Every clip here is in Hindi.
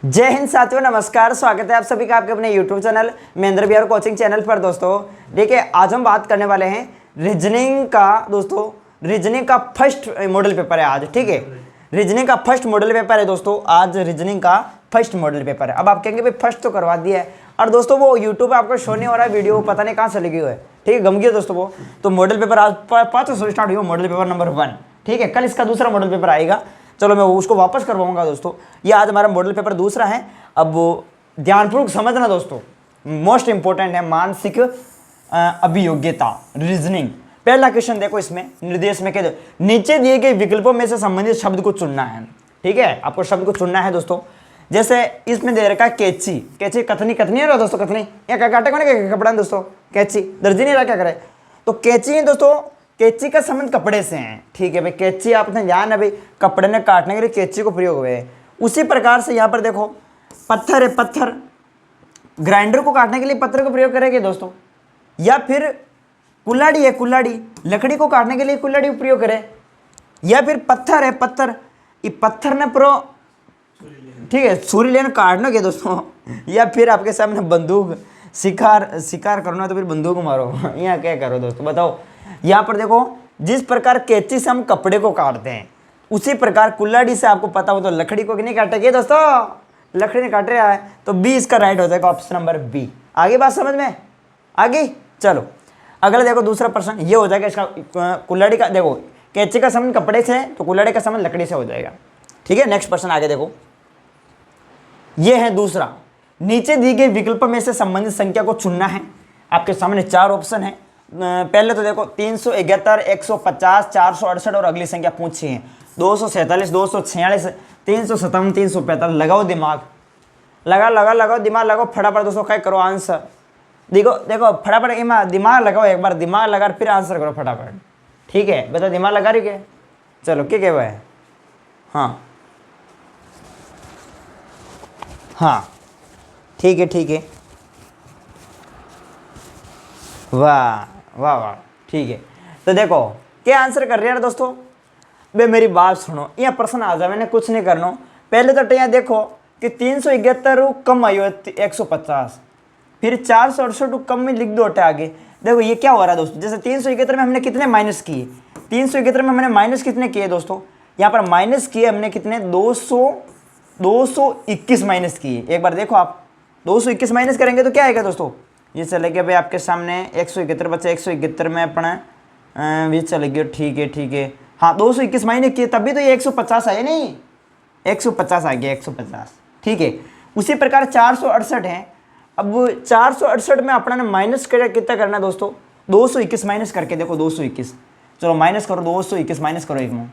जय हिंद साथियों, नमस्कार। स्वागत है आप सभी का आपके अपने YouTube channel Mahendra Bihar coaching channel पर। दोस्तों देखिए, आज हम बात करने वाले हैं रीजनिंग का। दोस्तों रीजनिंग का फर्स्ट मॉडल पेपर है आज, ठीक है। रीजनिंग का फर्स्ट मॉडल पेपर है दोस्तों, आज रीजनिंग का फर्स्ट मॉडल पेपर है। अब आप कहेंगे भाई फर्स्ट तो करवा दिया है, और दोस्तों वो यूट्यूब पे आपको शो नहीं हो रहा है, वीडियो पता नहीं कहाँ चली गई है, ठीक है, गम गई दोस्तों वो। तो मॉडल पेपर आज 5 से स्टार्ट हुआ, मॉडल पेपर नंबर 1, ठीक है। कल इसका दूसरा मॉडल पेपर आएगा, चलो मैं उसको वापस करवाऊंगा दोस्तों। ये आज हमारा मॉडल पेपर दूसरा है। अब ध्यानपूर्वक समझना दोस्तों, मोस्ट इंपॉर्टेंट है मानसिक अभियोग्यता रीजनिंग। पहला क्वेश्चन देखो, इसमें निर्देश में कह दो नीचे दिए गए विकल्पों में से संबंधित शब्द को चुनना है, ठीक है। आपको शब्द को चुनना है दोस्तों। जैसे इसमें दे रखा है कैची, कैची कथनी, कथनी है ना दोस्तों, कथनी या काटे को कपड़ा दोस्तों, कैची दर्जी नहीं रहा, क्या करे तो कैची है दोस्तों। कैची का संबंध कपड़े से है, ठीक है भाई। कैची आपने ध्यान है भाई, कपड़े ने काटने के लिए कैची को प्रयोग हुए हैं। उसी प्रकार से यहाँ पर देखो पत्थर है, पत्थर ग्राइंडर को काटने के लिए पत्थर को प्रयोग करेंगे दोस्तों। या फिर कुल्हाड़ी है, कुल्हाड़ी लकड़ी को काटने के लिए कुल्हाड़ी को प्रयोग करे। या फिर पत्थर है, पत्थर ये पत्थर ने ठीक है छुरी लेने काटना के दोस्तों। या फिर आपके सामने बंदूक, शिकार करना है तो फिर बंदूक मारो। यहाँ क्या करो दोस्तों बताओ। यहाँ पर देखो, जिस प्रकार कैंची से हम कपड़े को काटते हैं, उसी प्रकार कुल्हाड़ी से आपको पता हो तो लकड़ी को नहीं काटेंगे दोस्तों, लकड़ी ने काट रहा है। तो बी इसका राइट हो जाएगा, ऑप्शन नंबर बी। आगे बात समझ में आगे। चलो अगला देखो, दूसरा प्रश्न ये हो जाएगा इसका। कुल्हाड़ी का देखो, कैंची का संबंध कपड़े से है तो कुल्हाड़ी का संबंध लकड़ी से हो जाएगा, ठीक है। नेक्स्ट प्रश्न आगे देखो, ये है दूसरा। नीचे दी गई विकल्प में से संबंधित संख्या को चुनना है। आपके सामने 4 ऑप्शन है। पहले तो देखो 371, 150, 468 और अगली संख्या पूछी है 247, 246, 357, 345। लगाओ दिमाग, लगाओ दिमाग लगाओ फटाफट दोस्तों, क्या करो आंसर। देखो फटाफट दिमाग लगाओ, एक बार दिमाग लगा फिर आंसर करो फटाफट, ठीक है। बता दिमाग लगा रही क्या? चलो क्या कह है? हाँ ठीक है, वाह वाह वाह, ठीक है। तो देखो क्या आंसर कर रहे हैं दोस्तों। बे मेरी बात सुनो, यहाँ प्रश्न आ जाए, मैंने कुछ नहीं करना। पहले तो यहाँ देखो कि 371 कम आयो 150, फिर 468 कम में लिख दो अटे आगे। देखो ये क्या हो रहा है दोस्तों, जैसे 371 में हमने कितने माइनस किए, 371 में हमने माइनस कितने किए दोस्तों, यहाँ पर माइनस किए हमने कितने 221 माइनस किए। एक बार देखो आप 221 माइनस करेंगे तो क्या आएगा दोस्तों। ये चले गया भाई आपके सामने 171 बच्चे, 171 में अपना ये चले गया, ठीक है। हाँ 221 माइनस किए तभी तो ये 150 आया, नहीं 150 आ गया, 150, ठीक है। उसी प्रकार 468 है। अब 468 में अपना ने माइनस कितना करना है दोस्तों, 221 माइनस करके देखो 221। चलो माइनस करो, 221 माइनस करो एक में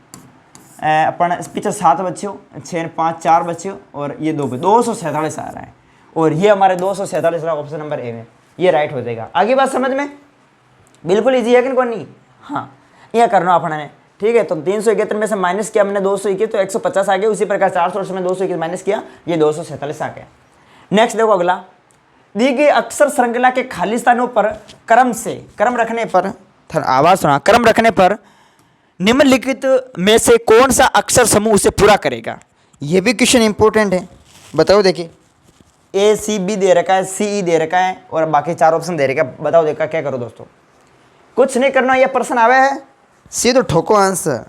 अपन पीछे 7 बच्चे हो, 6 5 4 बच्चे हो और ये 2 247 आ रहा है। और ये हमारे 247 ऑप्शन नंबर ए में, ये राइट हो जाएगा। आगे बात समझ में बिल्कुल इजी है कि कौन नहीं। हाँ यह करना अपना ने, ठीक है। तो 371 में से माइनस किया हमने 221 तो 150 आ गया। उसी प्रकार 468 में 221 माइनस किया, ये 247 आ गया। नेक्स्ट देखो अगला, दी गई अक्षर श्रृंखला के खाली स्थानों पर क्रम रखने पर निम्नलिखित में से कौन सा अक्षर समूह उसे पूरा करेगा। यह भी क्वेश्चन इंपॉर्टेंट है, बताओ। देखिए ACB दे रखा है, CE दे रखा है और बाकी 4 ऑप्शन दे रखा है। बताओ देखा क्या करो दोस्तों, कुछ नहीं करना। ये प्रश्न आवे है सीधे ठोको आंसर,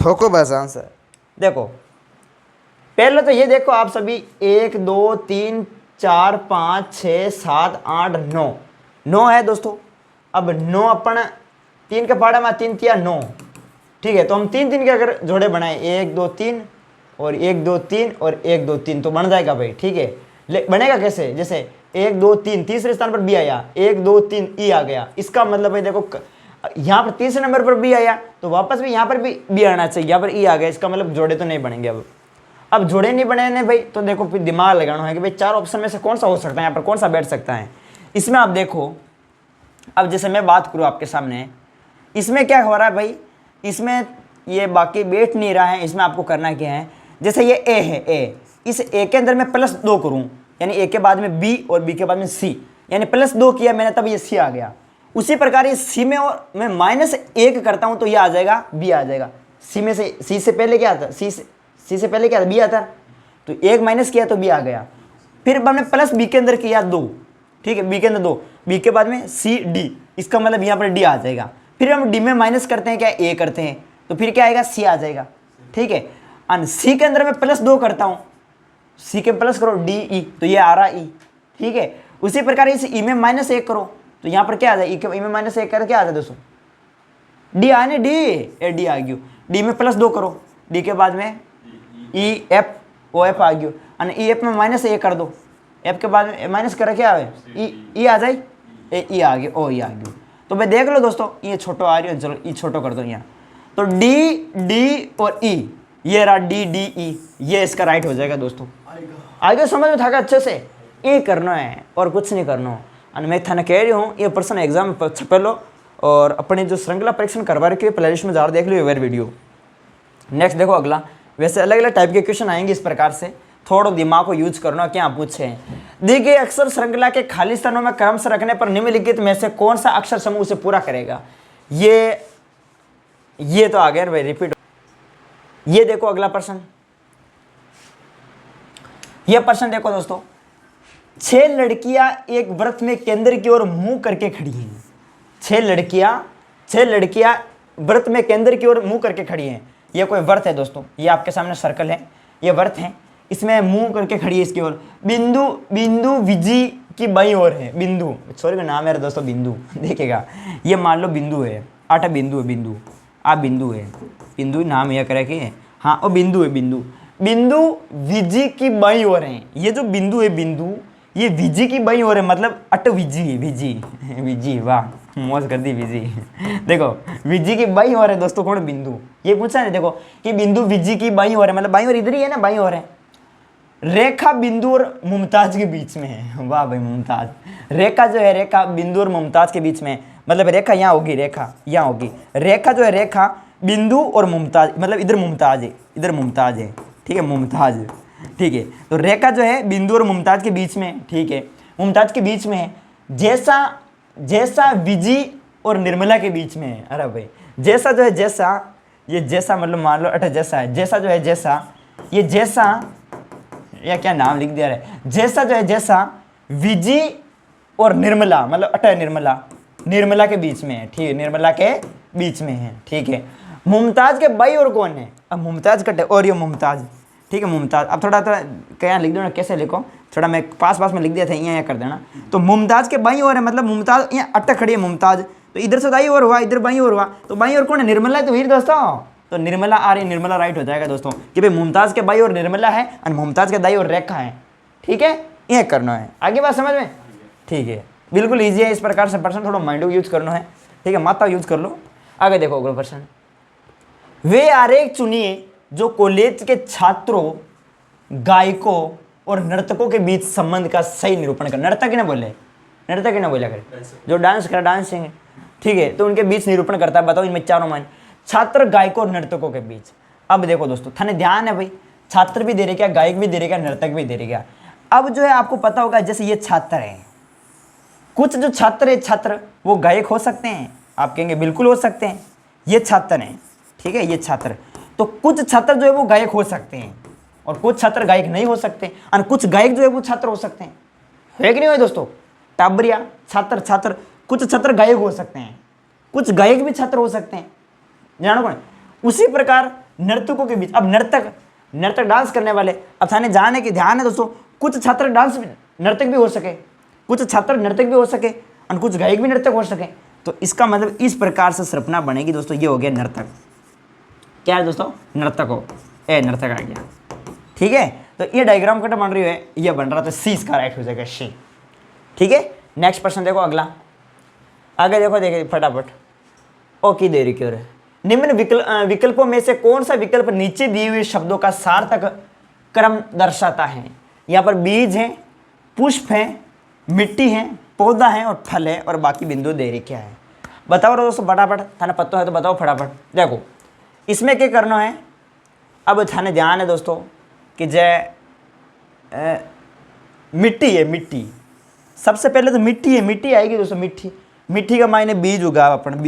ठोको बस आंसर। देखो पहले तो ये देखो आप सभी 1 2 3 4 5 6 7 8 9 है दोस्तों। अब 9 अपन 3 के पाड़ा में 3 किया 9, ठीक है। तो हम 3 के अगर जोड़े बनाए 1 2 3 और 1 2 3 और 1 2 3 तो बन जाएगा भाई, ठीक है। बनेगा कैसे, जैसे 1 2 3 तीसरे स्थान पर बी आया, 1 2 3 ई आ गया। इसका मतलब है देखो यहाँ पर तीसरे नंबर पर बी आया तो वापस भी यहाँ पर भी बी आना चाहिए, यहाँ पर ई आ गया। इसका मतलब जोड़े तो नहीं बनेंगे। अब जोड़े नहीं बने ने भाई, तो देखो फिर दिमाग लगाना है कि भाई 4 ऑप्शन में से कौन सा हो सकता है, यहाँ पर कौन सा बैठ सकता है। इसमें आप देखो, अब जैसे मैं बात करूँ आपके सामने, इसमें क्या हो रहा है भाई, इसमें ये बाकी बैठ नहीं रहा है। इसमें आपको करना क्या है, जैसे ये ए है, ए इस ए के अंदर मैं +2 करूं, यानी ए के बाद में बी और बी के बाद में सी, यानी +2 किया मैंने तब ये सी आ गया। उसी प्रकार ये सी में और मैं -1 करता हूं तो ये आ जाएगा बी आ जाएगा। सी से पहले क्या आता, सी से पहले क्या आता, बी आता। तो एक माइनस किया तो बी आ गया। फिर हमने प्लस बी के अंदर किया 2, ठीक है, बी के अंदर 2, बी के बाद में सी डी, इसका मतलब यहाँ पर डी आ जाएगा। फिर हम डी में माइनस करते हैं क्या, ए करते हैं, तो फिर क्या आएगा, सी आ जाएगा, ठीक है। और सी के अंदर मैं प्लस 2 करता हूँ, सी के प्लस करो डी ई, तो ये आ रहा ई, ठीक है। उसी प्रकार इस ई में माइनस 1 करो तो यहाँ पर क्या आ जाए, ई में माइनस 1 कर क्या आ जाए दोस्तों, डी आने, डी ए डी आ गई। डी में प्लस 2 करो, डी के बाद में ई एफ ओ एफ आ गई, और ई एफ में माइनस 1 कर दो, एफ के बाद में माइनस कर क्या आए, ई आ जाए, ई आ गई, ओ ई आ गई। तो भाई देख लो दोस्तों, ये छोटो आ रही है, चलो ई छोटो कर दो यहाँ, तो डी डी और ई, ये रहा डी डी ई, ये इसका राइट हो जाएगा दोस्तों। आगे समझ में था क्या अच्छे से, ये करना है और कुछ नहीं करना। और मैं थाने कह रही हूँ ये पर्सन एग्जाम में छपे लो, और अपने जो श्रृंखला परीक्षण करवा रखी है प्लेलिस्ट में जार देख लो वेर वीडियो। नेक्स्ट देखो अगला, वैसे अलग अलग टाइप के क्वेश्चन आएंगे इस प्रकार से, थोड़ा दिमाग को यूज करना, क्या पूछे हैं। देखिए अक्षर श्रृंखला के खाली स्थानों में क्रम से रखने पर निम्नलिखित में से कौन सा अक्षर समूह उसे पूरा करेगा। ये तो आ गया भाई, रिपीट। ये देखो अगला प्रश्न, ये प्रश्न देखो दोस्तों, 6 लड़कियां एक व्रत में केंद्र की ओर मुंह करके खड़ी हैं। 6 लड़कियां व्रत में केंद्र की ओर मुंह करके खड़ी हैं। ये कोई व्रत है दोस्तों, ये आपके सामने सर्कल है, ये व्रत है, इसमें मुंह करके खड़ी है इसकी ओर। बिंदु विजी की बाईं ओर है, बिंदु, सॉरी का नाम है दोस्तों बिंदु, देखिएगा ये मान लो बिंदु है, 8 बिंदु है, बिंदु आप बिंदु है, बिंदु नाम यह करे कि हाँ वो बिंदु है, बिंदु विजी की बाईं ओर है। ये जो बिंदु है, बिंदु ये विजी की बाईं ओर है, मतलब अट विजी है, विजी वाह मौज कर दी विजी। देखो विजी की बाईं ओर है दोस्तों, कौन बिंदु, ये पूछा है देखो कि बिंदु विजी की बाईं ओर है, मतलब बाईं ओर इधर ही है ना, बाईं ओर है। रेखा बिंदु और मुमताज के बीच में है, वाह भाई मुमताज, रेखा जो है, रेखा बिंदु और मुमताज के बीच में, मतलब रेखा यहाँ होगी, रेखा यहाँ होगी, रेखा जो है, रेखा बिंदु और मुमताज, मतलब इधर मुमताज है, इधर मुमताज है, ठीक है, मुमताज, ठीक है। तो रेखा जो है बिंदु और मुमताज के बीच में, ठीक है, मुमताज के बीच में है। जैसा विजी और निर्मला के बीच में है। अरे भाई जैसा जो है, जैसा, ये जैसा मतलब मान लो अटे जैसा है, जैसा जो है, जैसा, ये जैसा, या क्या नाम लिख दिया है, जैसा जो है, जैसा विजी और निर्मला, मतलब अटे निर्मला के बीच में है, ठीक है, निर्मला के बीच में है, ठीक है। मुमताज के बाई और कौन है, अब मुमताज कटे और ये मुमताज, ठीक है, मुमताज। अब थोड़ा क्या लिख दो ना, कैसे लिखो, थोड़ा मैं पास में लिख दिया था, यहाँ कर देना। तो मुमताज के बाई और है, मतलब मुमताज यहाँ अटक खड़ी है मुमताज, तो इधर से दाई और हुआ, इधर बाई और हुआ, तो बाई और कौन है, निर्मला है, तो वीर दोस्तों, तो निर्मला आ रही है, निर्मला राइट हो जाएगा दोस्तों, कि भाई मुमताज के बाई और निर्मला है और मुमताज के दाई और रेखा है, ठीक है, यह करना है। आगे बात समझ में, ठीक है, बिल्कुल ईजी है। इस प्रकार से पर्सन थोड़ा माइंड को यूज करना है, ठीक है, माता यूज कर लो। आगे देखो अगला प्रश्न, वे आरेख चुनिए जो कॉलेज के छात्रों, गायकों और नर्तकों के बीच संबंध का सही निरूपण कर। नर्तक ही ना बोले करे, जो डांस कर, डांसिंग, ठीक है, तो उनके बीच निरूपण करता है। बताओ इनमें चारों मान, छात्र, गायकों और नर्तकों के बीच। अब देखो दोस्तों, थाने ध्यान है भाई, छात्र भी दे रहे क्या, गायक भी दे रहे क्या, नर्तक भी दे रहे क्या। अब जो है आपको पता होगा, जैसे ये छात्र है, कुछ जो छात्र है, छात्र वो गायक हो सकते हैं, आप कहेंगे बिल्कुल हो सकते हैं, ये छात्र हैं, ठीक है, ये छात्र। तो कुछ छात्र जो है वो गायक हो सकते हैं और कुछ छात्र गायक नहीं हो सकते, और कुछ गायक जो है वो छात्र हो सकते हैं, है कि नहीं भाई दोस्तों। टाबरिया छात्र, कुछ छात्र गायक हो सकते हैं, कुछ गायक भी छात्र हो सकते हैं, जानो कौन। उसी प्रकार नर्तकों के बीच, अब नर्तक डांस करने वाले, अब थाने जाने की ध्यान है दोस्तों, कुछ छात्र नर्तक भी हो सके, कुछ छात्र नर्तक भी हो सके और कुछ गायक भी नर्तक हो सके। तो इसका मतलब इस प्रकार से संरचना बनेगी दोस्तों, ये हो गया नर्तक। क्या है दोस्तों, नर्तक हो, नर्तक आ गया, ठीक है। तो ये डायग्राम कट बन रही है, ये बन रहा, तो सी इसका राइट हो जाएगा, सी, ठीक है। नेक्स्ट प्रश्न देखो अगला, आगे देखो फटाफट। ओके देरी क्यों है। निम्न विकल्पों में से कौन सा विकल्प नीचे दिए हुए शब्दों का सार्थक क्रम दर्शाता है। यहाँ पर बीज है, पुष्प है, मिट्टी है, पौधा है और फल है, और बाकी बिंदु दे रही क्या है। बताओ दोस्तों फटाफट, थाने पता है तो बताओ फटाफट। देखो इसमें क्या करना है, अब थाने ध्यान है दोस्तों कि जय मिट्टी है, मिट्टी सबसे पहले तो मिट्टी है, मिट्टी आएगी दोस्तों, मिट्टी का मायने बीज उगा, अपन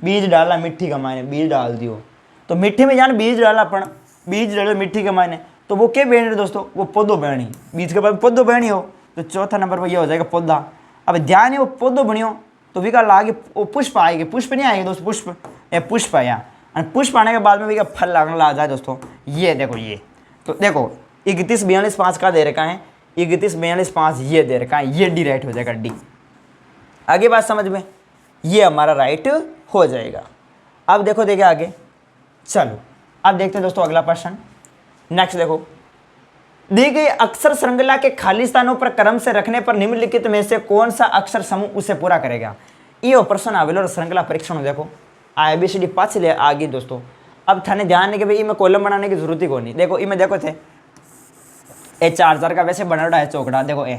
बीज डाला, मिट्टी का मायने बीज डाल दियो, तो मिट्टी में जान बीज डाला अपन, बीज डालो मिट्टी के मायने, तो वो क्या बन रही दोस्तों, वो पौधो बनी, बीच के बाद पौधो बनी हो तो चौथा नंबर पर ये हो जाएगा पौधा। अब ध्यान है वो पौधो बनियो तो भी का आगे वो पुष्प आएगी, पुष्प नहीं आएगी दोस्तों, पुष्प ये पुष्प है यहाँ, और पुष्प आने के बाद में भी का फल लगने लग जाए दोस्तों। ये देखो ये तो देखो 31 42 5 का दे रखा है, 31 42 5 ये दे रखा है, ये डी राइट हो जाएगा, डी। आगे बात समझ में, ये हमारा राइट हो जाएगा। अब देखो देखिए आगे, चलो अब देखते हैं दोस्तों अगला प्रश्न। नेक्स्ट देखो, दी गई अक्षर श्रृंखला के खाली स्थानों पर क्रम से रखने पर निम्नलिखित में से कौन सा अक्षर समूह उसे पूरा करेगा। ये प्रश्न आवेलो और श्रृंखला परीक्षण देखो ABCD पाँच ले आ गई दोस्तों। अब थाने ध्यान नहीं कि भाई इमें कॉलम बनाने की जरूरत ही को नहीं। देखो इमें देखो थे ए 4 का वैसे बना है चौकड़ा, देखो ए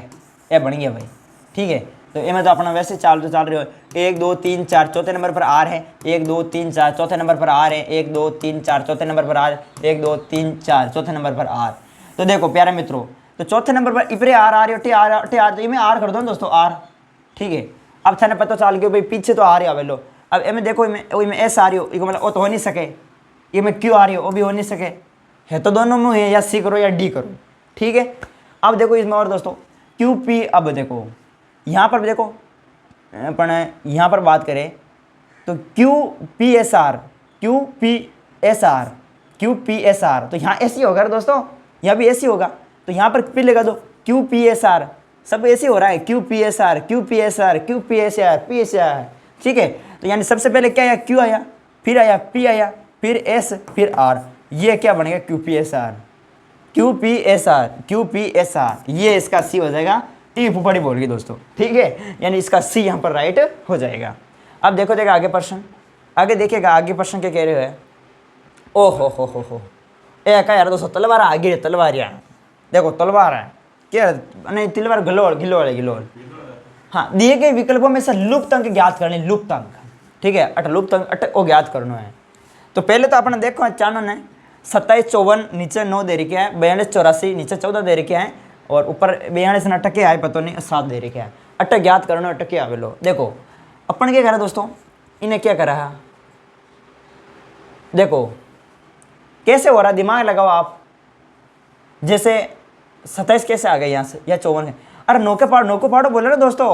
बन गया भाई, ठीक है। तो इमें तो अपना वैसे चाल तो चल रही हो, 1 2 3 4 चौथे नंबर पर आर है, 1 2 3 4 चौथे नंबर पर आर है, 1 2 3 4 चौथे नंबर पर आर, 1 2 3 4 चौथे नंबर पर आर। तो देखो प्यारे मित्रों, तो चौथे नंबर पर इपरे आर आ रही हो, टी आर, तो इमें आर कर दो दोस्तों, आर, ठीक है। अब थाने पता चल गया भाई पीछे तो आ रही है लो। अब इमें देखो इमें एस आ रही हो, मतलब वो तो हो नहीं सके, इमें क्यू आ रही हो, वो भी हो नहीं सके, है तो दोनों में है, या सी करो या डी करो, ठीक है। अब देखो इसमें और दोस्तों क्यू पी, अब देखो यहाँ पर देखो अपन यहाँ पर बात करें तो Q P S R, Q P S R, Q P S R, तो यहाँ ऐसी होगा दोस्तों, यहाँ भी ऐसी होगा, तो यहाँ पर पी लगा दो, क्यू पी एस आर, सब ऐसे हो रहा है, Q P S R, Q P S R, Q P S R, P S R, ठीक है। तो यानी सबसे पहले क्या आया, क्यू आया, फिर आया पी आया, फिर एस, फिर आर, ये क्या बनेगा, Q P S R, Q P S R, Q P S R, ये इसका सी हो जाएगा। टी फुफड़ी बोल गई दोस्तों, ठीक है, यानी इसका सी यहाँ पर राइट हो जाएगा। अब देखो देखा आगे प्रश्न, आगे देखिएगा आगे प्रश्न क्या कह रहे हो, ओ हो ए का यार दोस्तों तलवार आगे, तलवार यार देखो तलवार है क्या, नहीं तलवार गलोल, गिलोल है गिलोल। हाँ, दिए गए विकल्पों में से लुप्त अंक ज्ञात करने, लुप्त अंक, ठीक है, अट लुप्त अंक अट वो ज्ञात करना है। तो पहले तो अपने देखो चानों ने 27 54 नीचे 9 दे रखे है, 42 84 नीचे 14 दे रखे हैं, और ऊपर 42 ने अटके आए पता नहीं 7 दे रखे हैं। अटक ज्ञात करना, अटके आवे लो। देखो अपन क्या करा दोस्तों, इन्हें क्या करा है, देखो कैसे हो रहा, दिमाग लगाओ आप। जैसे 27 कैसे आ गए यहाँ से, या 54 है, अरे नौ को पाड़ो बोले ना दोस्तों,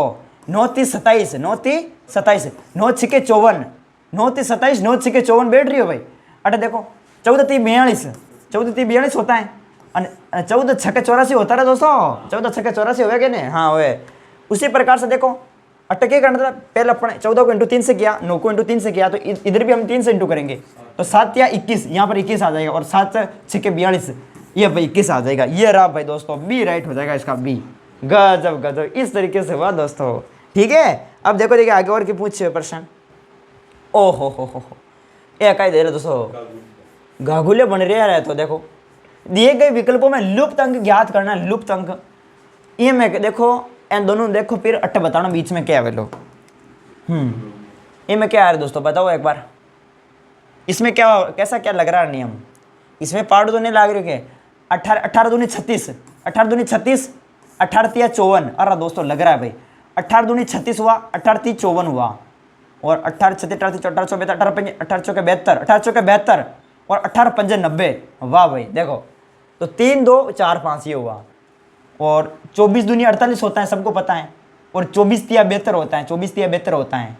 9 30 27, 9 30 27, 9 6 54, 9 30 27, 9 6 54 बैठ रही हो भाई। अरे देखो 14 30 42, 14 30 42 होता है, 14 6 84 होता है दोस्तों, 14 6 84 हुए क्या नहीं, हाँ हुए। उसी प्रकार से देखो अटके करना था, पहले अपने 14 को इंटू 3 से किया, 9 को इंटू 3 से किया, तो इधर भी हम 3 से इंटू करेंगे, तो 7 या 21, यहाँ पर 21 आ जाएगा, और 7 6 42, ये भाई 21 आ जाएगा। ये रहा भाई दोस्तों, बी राइट हो जाएगा इसका, बी। गजब गजब, इस तरीके से हुआ दोस्तों, ठीक है। अब देखो देखिए आगे और की पूछे प्रश्न, ओ हो ये क्या दे रहे दोस्तों, घाघुले बन रहे हैं। तो देखो दिए गए विकल्पों में लुप्त अंक ज्ञात करना, लुप्त अंक, ये मैं देखो इन दोनों देखो, फिर अट्ठ बताना बीच में क्या है लो। ये में क्या आ रहा है दोस्तों, बताओ एक बार, इसमें क्या कैसा क्या लग रहा है नियम, इसमें पार्ट तो नहीं लग रही है। 18 दूनी 36, 18 दूनी 36, 18 3 54, अरे दोस्तों लग रहा है भाई, 18 दूनी 36 हुआ, 18 3 54 हुआ, और 18 36 18 18 24 18 5 18 चौके 72, 18 चौके 72, और 18 5 90, वाह भाई। देखो तो 3 2 4 5 ये हुआ, और 24 दूनी 48 होता है, सबको पता है, और 24 तिया 72 होता है, 24 तिया 72 होता है,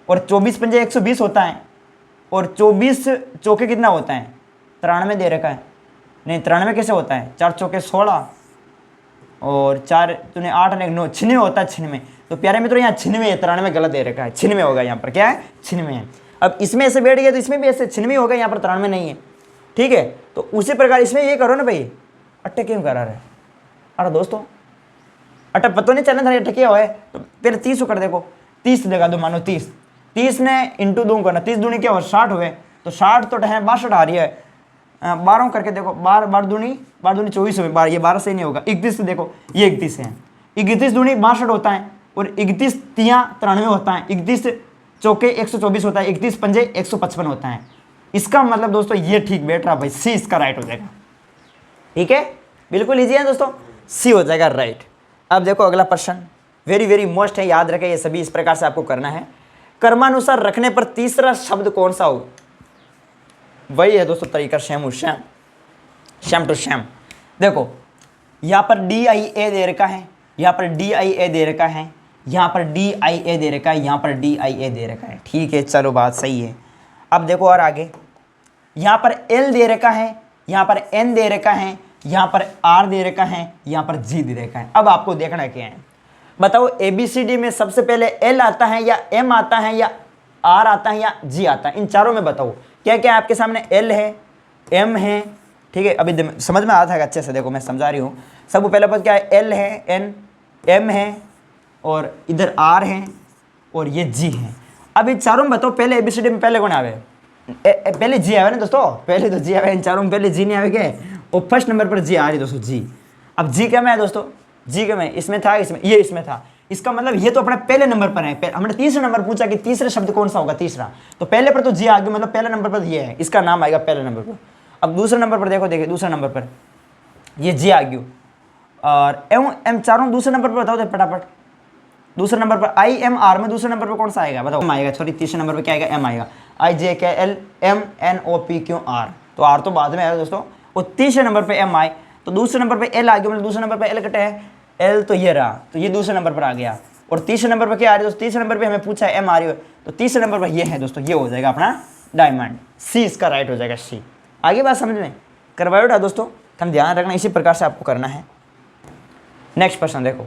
और 24 पंजे 120 होता है, और 24 चौके कितना होता है, 93 दे रखा है, नहीं 93 कैसे होता है, 4 चौके 16, और 4 तूने 8 ने 9, 96 होता है, 96। तो प्यारे मित्रों यहाँ 96 है, 93 गलत दे रखा है, 96 होगा यहाँ पर, क्या है 96 है। अब इसमें ऐसे बैठ गया तो इसमें भी ऐसे 96 होगा, यहाँ पर 93 नहीं है, ठीक है। तो उसी प्रकार इसमें ये करो ना भाई, अट्टे क्यों करा रहे, अरे दोस्तों अट्टा पता नहीं चलना था अट्टा क्या हुआ है, तो फिर 30 कर देखो, 30 लगा दो, मानो 30 ने इंटू 2 करना, 30 दूनी क्या हुआ 60 हुए, तो 60 तो है 62 आ रही है, 12 करके देखो, 12 दूनी 24 हुए, 12 ये 12 से नहीं होगा, 31 देखो ये 31 है, 31 दूनी 62 होता है, और 31 तिया 93 होता है, 31 चौके 124 होता है, 31 पंजे 155 होता है। इसका मतलब दोस्तों ये ठीक बैठ रहा भाई, सी इसका राइट हो जाएगा, ठीक है, बिल्कुल ईजी है दोस्तों, सी हो जाएगा राइट। अब देखो अगला प्रश्न, वेरी वेरी मोस्ट है, याद रखें ये सभी इस प्रकार से आपको करना है। कर्मानुसार रखने पर तीसरा शब्द कौन सा हो, वही है दोस्तों तरीका, शैम टू शैम, देखो यहाँ पर DIA दे रखा है, यहाँ पर DIA दे रखा है, यहाँ पर DIA दे रखा है, यहाँ पर DIA दे रखा है। ठीक है, चलो बात सही है। अब देखो और आगे, यहाँ पर L दे रखा है, यहाँ पर N दे रखा है, यहाँ पर R दे रखा है, यहाँ पर G दे रखा है। अब आपको देखना क्या है, बताओ ABCD में सबसे पहले L आता है या M आता है या R आता है या G आता है? इन चारों में बताओ क्या क्या आपके सामने L है, M है। ठीक है, अभी समझ में आता है अच्छे से, देखो मैं समझा रही हूँ। सबसे पहले पद क्या है, L है, N, M है और इधर R है और ये G है। अब इन चारों में बताओ पहले ABCD में पहले कौन आवे? पहले G आवे ना दोस्तों, पहले तो G आवे। इन चारों में पहले G नहीं आवे क्या? और फर्स्ट नंबर पर G आ रही दोस्तों, G। अब G क्या में है दोस्तों? G क्या में? इसमें था, इसमें, ये इसमें था। इसका मतलब ये तो अपना पहले नंबर पर है। हमने तीसरे नंबर पूछा कि तीसरा शब्द कौन सा होगा, तीसरा, तो पहले पर तो G आ गया, मतलब पहले नंबर पर ये है, इसका नाम आएगा पहले नंबर पर। अब दूसरे नंबर पर देखो, देखिए दूसरे नंबर पर ये G आ गया और M चारों दूसरे नंबर पर बताओ फटाफट। दूसरे नंबर पर IMR में दूसरे नंबर पर कौन सा आएगा बताओ? M आएगा। सॉरी, तीसरे नंबर पर क्या आएगा? M आएगा। IJKLMNOPQR, तो R तो बाद में आएगा दोस्तों। और तीसरे नंबर पे M आए तो दूसरे नंबर पे L आ गया, मतलब दूसरे नंबर पे L कटे है, L तो ये रहा, तो ये दूसरे नंबर पर आ गया। और तीसरे नंबर पर क्या आ रही है दोस्तों? तीसरे नंबर पे हमें पूछा है M आ रही है, तो तीसरे नंबर पर ये है दोस्तों, ये हो जाएगा अपना डायमंड। C इसका राइट हो जाएगा, C। आगे बात समझ में करवाए उठा दोस्तों, हम ध्यान रखना, इसी प्रकार से आपको करना है। नेक्स्ट प्रश्न देखो,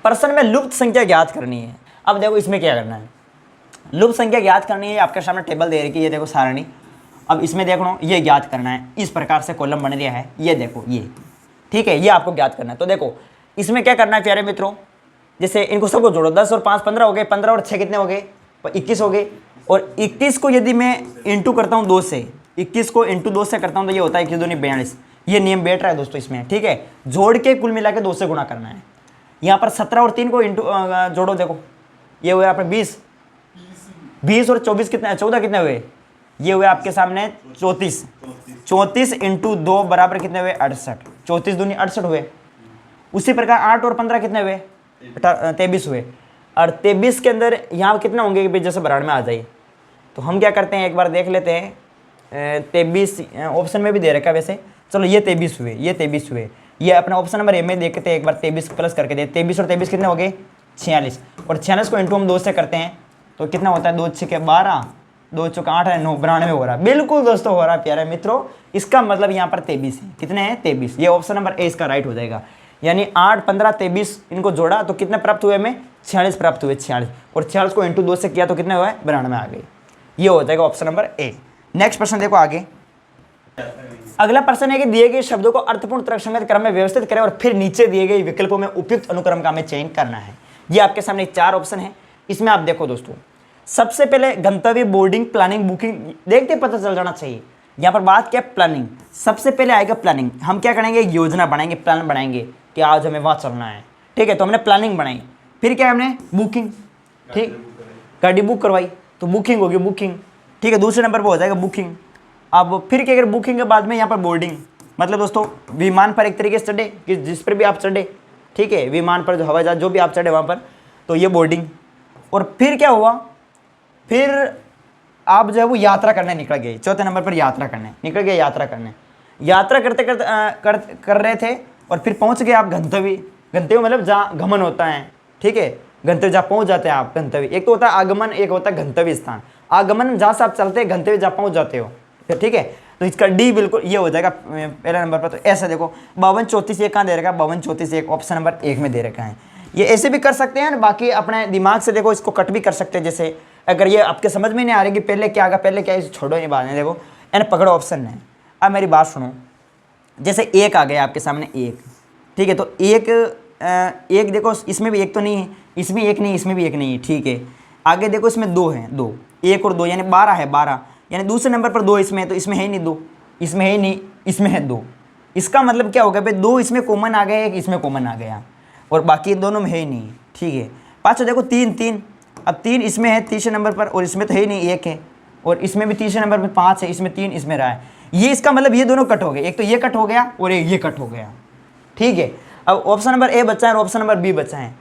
प्रश्न में लुप्त संख्या ज्ञात करनी है। अब देखो इसमें क्या करना है, लुप्त संख्या ज्ञात करनी है। आपके सामने टेबल दे रखी है, ये देखो सारणी। अब इसमें देखो ये ज्ञात करना है, इस प्रकार से कॉलम बन रहा है, ये देखो ये, ठीक है, ये आपको ज्ञात करना है। तो देखो इसमें क्या करना है प्यारे मित्रों, जैसे इनको सबको जोड़ो, 10 और 5 15 हो गए, 15 और 6 कितने हो गए? 21 हो गए। और 21 को यदि मैं इंटू करता हूँ 2 से, 21 को इंटू 2 से करता हूँ तो ये होता है 21 दूनी 42। ये नियम बैठ रहा है दोस्तों इसमें, ठीक है। जोड़ के कुल मिला के 2 से गुणा करना है। यहाँ पर 17 और 3 को इंटू जोड़ो, देखो ये हुए आपने 20, 20 और 24 कितने, 14 कितने हुए? ये हुए आपके सामने 34, 34 इंटू 2 बराबर कितने हुए? 68, 34 दूनी 68 हुए। उसी प्रकार 8 और 15 कितने हुए? 23 हुए। और 23 के अंदर यहाँ कितने होंगे कि जैसे भराड़ में आ जाइए, तो हम क्या करते हैं एक बार देख लेते हैं। 23 ऑप्शन में भी दे रखा है वैसे, चलो ये 23 हुए, ये 23 हुए। ये अपना ऑप्शन नंबर ए में देखते हैं एक बार, 23 प्लस करके दे, 23 और 23 कितने हो गए? 46। और 46 को इंटू हम 2 से करते हैं तो कितना होता है? 2 6 12, 2 चौक 8 है, 9, 92 हो रहा है। बिल्कुल दोस्तों हो रहा है प्यारे मित्रों, इसका मतलब यहाँ पर 23 है। कितने हैं? 23। ये ऑप्शन नंबर ए इसका राइट हो जाएगा। यानी 8 15 23 इनको जोड़ा तो कितने प्राप्त हुए? हमें 46 प्राप्त हुए, 46। और 46 को इंटू 2 से किया तो कितने हुए? 92 आ गए। ये हो जाएगा ऑप्शन नंबर ए। नेक्स्ट प्रश्न देखो आगे। अगला प्रश्न है कि दिए गए शब्दों को अर्थपूर्ण तर्कसंगत क्रम में व्यवस्थित करें और फिर नीचे दिए गए विकल्पों में उपयुक्त अनुक्रम का हमें चयन करना है। ये आपके सामने 4 ऑप्शन है। इसमें आप देखो दोस्तों, सबसे पहले गंतव्य, बोर्डिंग, प्लानिंग, बुकिंग, देखते पता चल जाना चाहिए। यहाँ पर बात क्या? प्लानिंग। सबसे पहले आएगा प्लानिंग। हम क्या करेंगे? योजना बनाएंगे, प्लान बनाएंगे कि आज हमें वहाँ चलना है, ठीक है, तो हमने प्लानिंग बनाई। फिर क्या हमने? बुकिंग, ठीक, गाड़ी बुक करवाई तो बुकिंग होगी, बुकिंग, ठीक है, दूसरे नंबर पर हो जाएगा बुकिंग। अब फिर क्या करें? बुकिंग के बाद में यहाँ पर बोर्डिंग, मतलब दोस्तों विमान पर एक तरीके से चढ़े कि जिस पर भी आप चढ़े, ठीक है, विमान पर जो हवाई जहाज जो भी आप चढ़े वहाँ पर, तो ये बोर्डिंग। और फिर क्या हुआ? फिर आप जो है वो यात्रा करने निकल गए, चौथे नंबर पर यात्रा करने निकल गए, यात्रा करने, यात्रा करते करते कर रहे थे और फिर पहुँच गए आप गंतव्य। गंतव्य मतलब जहाँ गमन होता है, ठीक है, गंतव्य जहाँ पहुँच जाते हैं आप। गंतव्य एक तो होता है आगमन, एक होता है गंतव्य स्थान। आगमन जहाँ से आप चलते हैं, गंतव्य जहाँ पहुँच जाते हो, ठीक है, तो इसका डी बिल्कुल ये हो जाएगा पहले नंबर पर। तो ऐसा देखो 52 34 1 कहाँ दे रखा है? 52 34 1 ऑप्शन नंबर 1 में दे रखा है। ये ऐसे भी कर सकते हैं, बाकी अपने दिमाग से देखो इसको कट भी कर सकते हैं। जैसे अगर ये आपके समझ में नहीं आ रही कि पहले क्या आएगा पहले क्या, इसे छोड़ो ये बात है, देखो एन पकड़ो ऑप्शन है। अब मेरी बात सुनो, जैसे 1 आ गया आपके सामने 1, ठीक है, तो 1 देखो इसमें भी 1 तो नहीं है, इसमें 1 नहीं, इसमें भी 1 नहीं है, ठीक है। आगे देखो इसमें 2 है, 2, 1 और 2 यानी 12 है, 12 यानी दूसरे नंबर पर 2 इसमें है, तो इसमें है ही नहीं 2, इसमें है ही नहीं, इसमें है 2। इसका मतलब क्या हो गया भाई? 2 इसमें कॉमन आ गया, 1 इसमें कॉमन आ गया और बाकी दोनों में है ही नहीं, ठीक है। पाँचों देखो 3, अब 3 इसमें है तीसरे नंबर पर और इसमें तो है ही नहीं, 1 है, और इसमें भी तीसरे नंबर पर 5 है, इसमें 3 इसमें रहा है। ये इसका मतलब ये दोनों कट हो गए, एक तो ये कट हो गया और एक ये कट हो गया, ठीक है। अब ऑप्शन नंबर ए बचा है और ऑप्शन नंबर बी बचा है।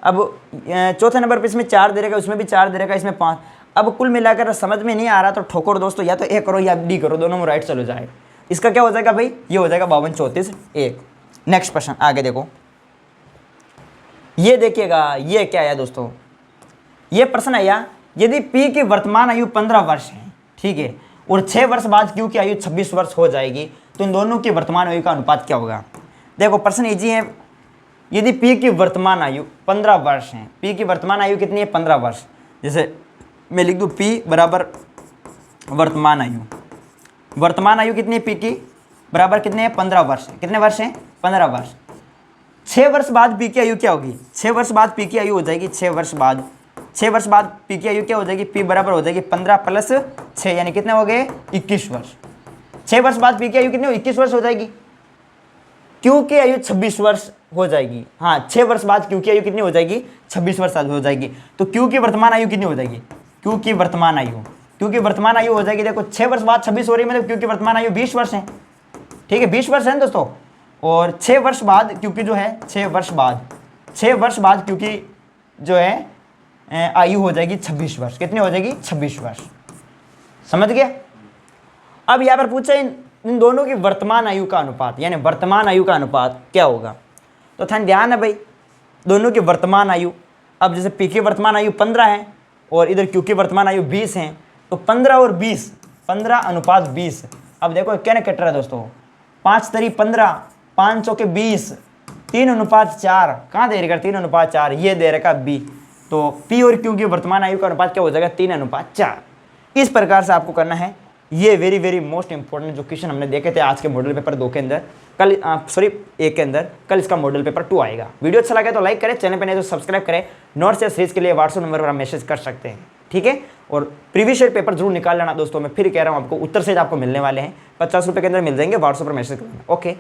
अब चौथे नंबर पर इसमें 4 दे रखा, उसमें भी 4 दे रखा, इसमें 5। अब कुल मिलाकर समझ में नहीं आ रहा तो ठोकर दोस्तों, या तो ए करो या डी करो, दोनों में राइट चलो जाए। इसका क्या हो जाएगा भाई, ये हो जाएगा 52 34 1। नेक्स्ट प्रश्न आगे देखो, ये देखिएगा ये क्या आया दोस्तों, ये प्रश्न आया यदि P की वर्तमान आयु 15 वर्ष है, ठीक है, और 6 वर्ष बाद Q की आयु 26 वर्ष हो जाएगी, तो इन दोनों की वर्तमान आयु का अनुपात क्या होगा। देखो प्रश्न इजी है, यदि P की वर्तमान आयु 15 वर्ष है, P की वर्तमान आयु कितनी है 15 वर्ष, जैसे मैं लिख दूँ P बराबर वर्तमान आयु, वर्तमान आयु कितनी है P की बराबर कितने हैं 15 वर्ष है, कितने वर्ष हैं 15 वर्ष। 6 वर्ष बाद P की आयु क्या होगी, 6 वर्ष बाद P की आयु हो जाएगी 6 वर्ष बाद, 6 वर्ष बाद P की आयु क्या हो जाएगी, P बराबर हो जाएगी 15 प्लस 6 यानी कितने हो गए 21 वर्ष। 6 वर्ष बाद P की आयु कितनी हो 21 वर्ष हो जाएगी, Q की आयु 26 वर्ष हो जाएगी। हाँ 6 वर्ष बाद Q की आयु कितनी हो जाएगी 26 वर्ष हो जाएगी। तो Q की वर्तमान आयु कितनी हो जाएगी, Q की वर्तमान आयु, Q की वर्तमान आयु हो जाएगी, देखो 6 वर्ष बाद 26 हो रही है मतलब Q की वर्तमान आयु 20 वर्ष है, ठीक है 20 वर्ष है दोस्तों। और 6 वर्ष बाद Q की जो है 6 वर्ष बाद Q की जो है आयु हो जाएगी 26 वर्ष, कितनी हो जाएगी 26 वर्ष, समझ गया। अब यहाँ पर पूछा इन दोनों की वर्तमान आयु का अनुपात, यानी वर्तमान आयु का अनुपात क्या होगा। तो ध्यान है भाई, दोनों की वर्तमान आयु, अब जैसे P की वर्तमान आयु 15 है और इधर Q की वर्तमान आयु 20 है, तो 15 और 20, 15 अनुपात 20। अब देखो क्या कट रहा है दोस्तों, 5 तरी 15, 5 चौके 20, 3 अनुपात 4, कहाँ दे रखा 3 अनुपात 4, ये दे रखा B। तो P और Q की वर्तमान आयु का अनुपात क्या हो जाएगा 3 अनुपात 4। इस प्रकार से आपको करना है। ये वेरी मोस्ट इंपॉर्टेंट जो क्वेश्चन हमने देखे थे आज के मॉडल पेपर 2 के अंदर, कल 1 के अंदर, कल इसका मॉडल पेपर 2 आएगा। वीडियो अच्छा लगा तो लाइक करें, चैनल पर नहीं तो सब्सक्राइब करें। नोट्स या सीरीज के लिए व्हाट्सएप नंबर पर आप मैसेज कर सकते हैं, ठीक है। और प्रीवियस ईयर पेपर जरूर निकाल लेना दोस्तों, मैं फिर कह रहा हूँ आपको, उत्तर सहित आपको मिलने वाले हैं, 50 रुपये के अंदर मिल जाएंगे, व्हाट्सएप पर मैसेज करना, ओके।